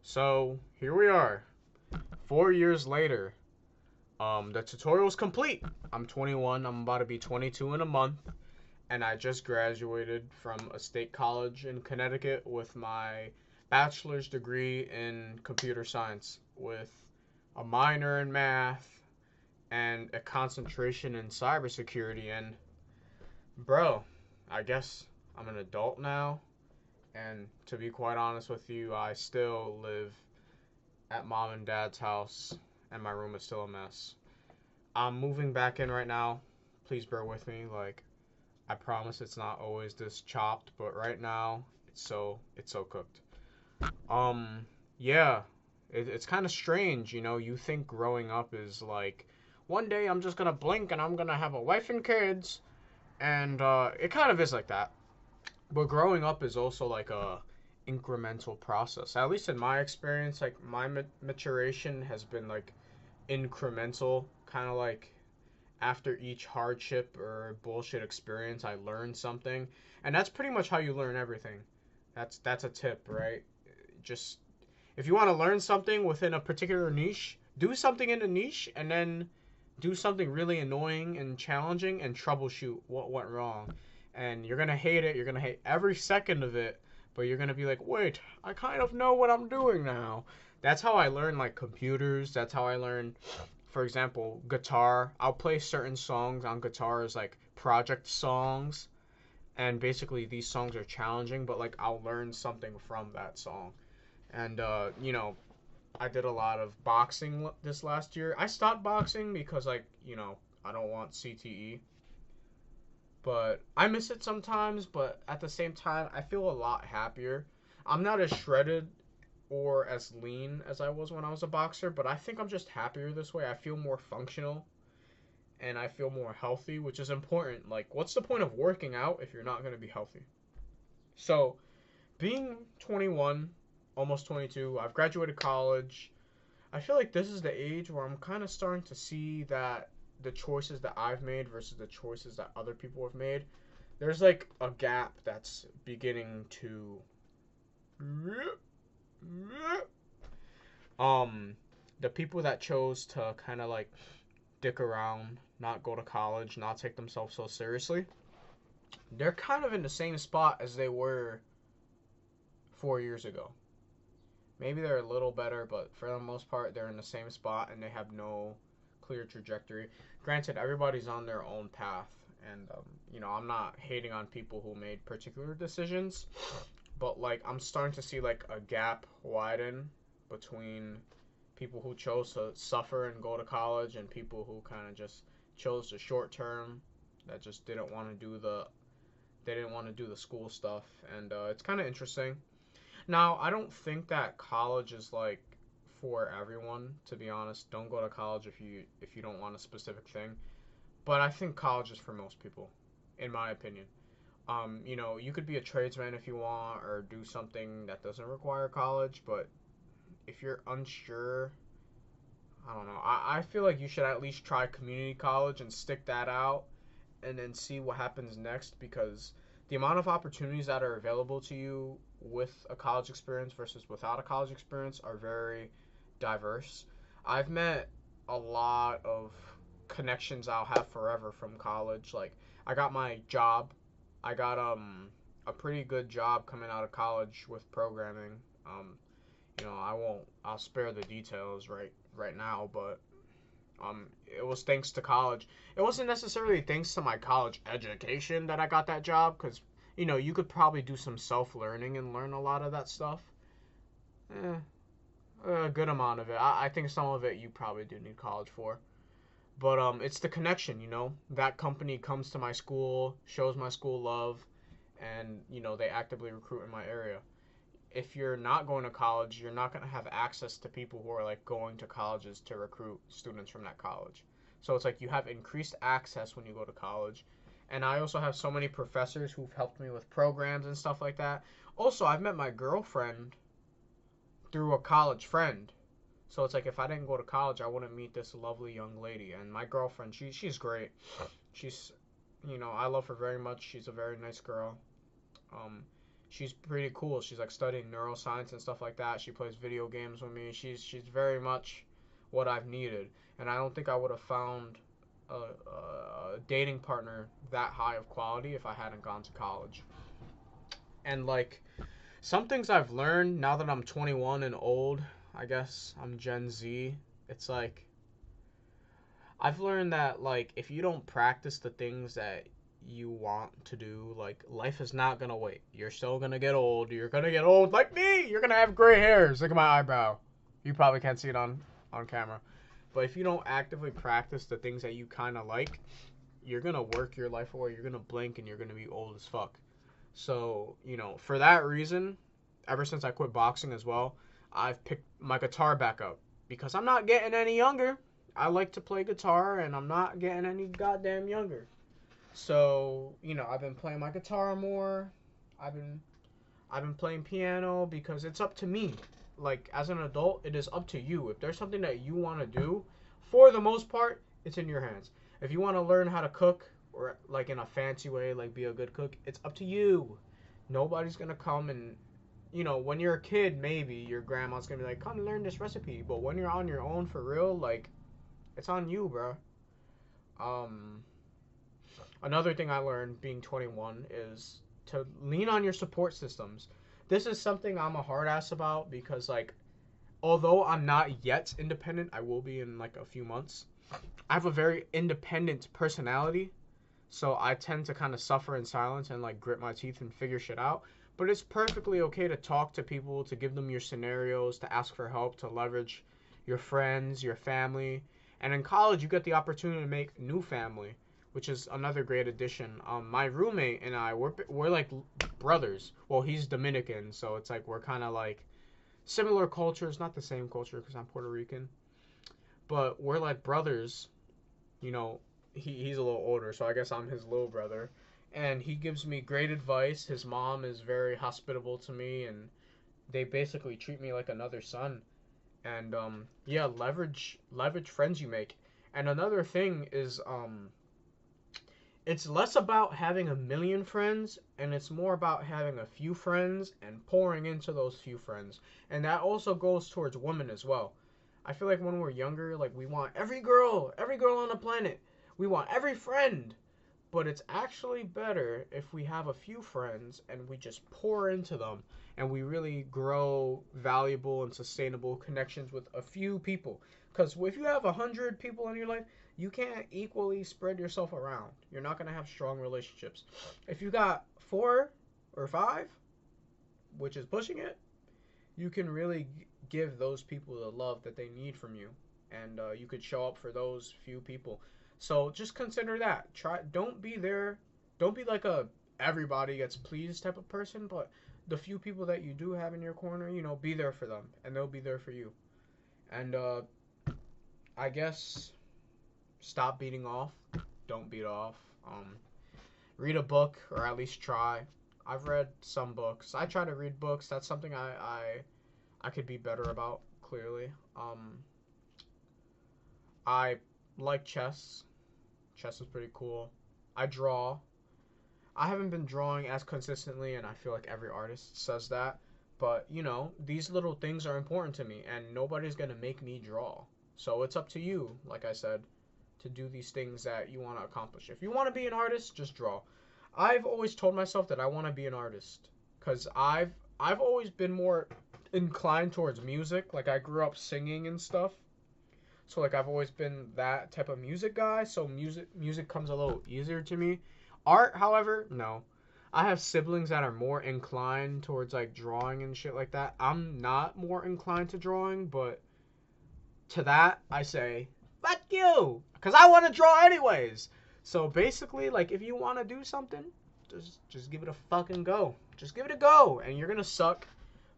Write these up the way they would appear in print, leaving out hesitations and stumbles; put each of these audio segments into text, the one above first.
So here we are, 4 years later. The tutorial's complete. I'm 21. I'm about to be 22 in a month, and I just graduated from a state college in Connecticut with my bachelor's degree in computer science, with a minor in math and a concentration in cybersecurity. And bro, I guess I'm an adult now, and to be quite honest with you, I still live at mom and dad's house, and my room is still a mess. I'm moving back in right now. Please bear with me. Like, I promise it's not always this chopped, but right now it's so cooked. Um, yeah, it's kind of strange, you know. You think growing up is like, one day I'm just gonna blink and I'm gonna have a wife and kids, and it kind of is like that. But growing up is also like a incremental process. At least in my experience, like my maturation has been like incremental, kind of like after each hardship or bullshit experience, I learned something, and that's pretty much how you learn everything. That's a tip, right? Just if you want to learn something within a particular niche, do something in a niche, and then do something really annoying and challenging and troubleshoot what went wrong. And you're gonna hate it. You're gonna hate every second of it, but you're gonna be like, wait, I kind of know what I'm doing now. That's how I learn like computers. That's how I learn, for example, guitar. I'll play certain songs on guitar as like project songs, and basically these songs are challenging, but like I'll learn something from that song. And I did a lot of boxing this last year. I stopped boxing because like I don't want CTE, but I miss it sometimes. But at the same time, I feel a lot happier. I'm not as shredded or as lean as I was when I was a boxer, but I think I'm just happier this way. I feel more functional and I feel more healthy, which is important. Like, what's the point of working out if you're not going to be healthy? So, being 21, almost 22, I've graduated college. I feel like this is the age where I'm kind of starting to see that the choices that I've made versus the choices that other people have made, there's like a gap that's beginning to um the people that chose to kind of like dick around, not go to college, not take themselves so seriously, they're kind of in the same spot as they were 4 years ago. Maybe they're a little better, but for the most part, they're in the same spot and they have no clear trajectory. Granted, everybody's on their own path, and I'm not hating on people who made particular decisions, but like I'm starting to see like a gap widen between people who chose to suffer and go to college and people who kind of just chose the short term that just didn't want to do the they didn't want to do the school stuff, and it's kind of interesting. Now, I don't think that college is like for everyone, to be honest. Don't go to college if you don't want a specific thing. But I think college is for most people, in my opinion. You could be a tradesman if you want or do something that doesn't require college, but if you're unsure, I don't know. I feel like you should at least try community college and stick that out and then see what happens next, because the amount of opportunities that are available to you with a college experience versus without a college experience are very diverse. I've met a lot of connections I'll have forever from college. Like, I got my job. I got a pretty good job coming out of college with programming. I'll spare the details right now, but it was thanks to college. It wasn't necessarily thanks to my college education that I got that job, because you could probably do some self learning and learn a lot of that stuff. Eh, a good amount of it. I think some of it you probably do need college for. But it's the connection. That company comes to my school, shows my school love, and they actively recruit in my area. If you're not going to college, you're not going to have access to people who are like going to colleges to recruit students from that college. So it's like you have increased access when you go to college. And I also have so many professors who've helped me with programs and stuff like that. Also, I've met my girlfriend through a college friend. So it's like if I didn't go to college, I wouldn't meet this lovely young lady. And my girlfriend, she's great. She's, I love her very much. She's a very nice girl. Um, She's pretty cool. She's like studying neuroscience and stuff like that. She plays video games with me. She's very much what I've needed, and I don't think I would have found a dating partner that high of quality if I hadn't gone to college. And like some things I've learned now that I'm 21 and old, I guess I'm Gen Z. It's like I've learned that like if you don't practice the things that you want to do, like life is not gonna wait. You're still gonna get old. You're gonna get old like me. You're gonna have gray hairs. Look at my eyebrow. You probably can't see it on camera. But if you don't actively practice the things that you kind of like, you're gonna work your life away. You're gonna blink and you're gonna be old as fuck. So for that reason, ever since I quit boxing as well, I've picked my guitar back up because I'm not getting any younger. I like to play guitar and I'm not getting any goddamn younger. So, I've been playing my guitar more. I've been playing piano because it's up to me. Like as an adult, it is up to you. If there's something that you want to do, for the most part, it's in your hands. If you want to learn how to cook or like in a fancy way, like be a good cook, it's up to you. Nobody's going to come and when you're a kid, maybe your grandma's going to be like, "Come learn this recipe." But when you're on your own for real, like it's on you, bro. Another thing I learned being 21 is to lean on your support systems. This is something I'm a hard ass about because, like, although I'm not yet independent, I will be in like a few months. I have a very independent personality, so I tend to kind of suffer in silence and like grit my teeth and figure shit out. But it's perfectly okay to talk to people, to give them your scenarios, to ask for help, to leverage your friends, your family. And in college, you get the opportunity to make new family, which is another great addition. My roommate and I, we're like brothers. Well, he's Dominican, so it's like we're kind of like similar cultures, not the same culture because I'm Puerto Rican, but we're like brothers. He's a little older, so I guess I'm his little brother, and he gives me great advice. His mom is very hospitable to me, and they basically treat me like another son. And yeah, leverage friends you make. And another thing is it's less about having a million friends and it's more about having a few friends and pouring into those few friends. And that also goes towards women as well. I feel like when we're younger, like we want every girl on the planet. We want every friend. But it's actually better if we have a few friends and we just pour into them and we really grow valuable and sustainable connections with a few people. Because if you have 100 people in your life, you can't equally spread yourself around. You're not going to have strong relationships. If you got 4 or 5, which is pushing it, you can really give those people the love that they need from you. And you could show up for those few people. So just consider that. Don't be like a everybody gets pleased type of person, but the few people that you do have in your corner, be there for them and they'll be there for you. And I guess stop beating off. Don't beat off. Read a book or at least try. I've read some books. I try to read books. That's something I could be better about, clearly. I like chess. Chess is pretty cool. I draw. I haven't been drawing as consistently, and I feel like every artist says that. But, these little things are important to me, and nobody's going to make me draw. So it's up to you, like I said, to do these things that you want to accomplish. If you want to be an artist, just draw. I've always told myself that I want to be an artist because I've always been more inclined towards music. Like, I grew up singing and stuff. So like I've always been that type of music guy, so music comes a little easier to me. Art, however, no. I have siblings that are more inclined towards like drawing and shit like that. I'm not more inclined to drawing, but to that I say, fuck you, because I want to draw anyways. So basically, like if you want to do something, just give it a fucking go. Just give it a go, and you're gonna suck.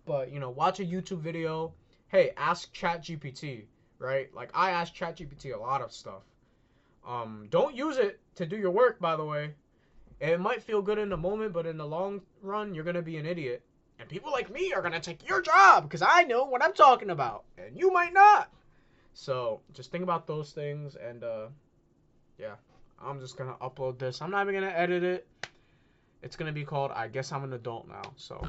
But watch a YouTube video. Hey, ask ChatGPT. Right? Like, I ask ChatGPT a lot of stuff. Don't use it to do your work, by the way. It might feel good in the moment, but in the long run, you're going to be an idiot. And people like me are going to take your job because I know what I'm talking about. And you might not. So, just think about those things. And, yeah. I'm just going to upload this. I'm not even going to edit it. It's gonna be called I Guess I'm an Adult Now. So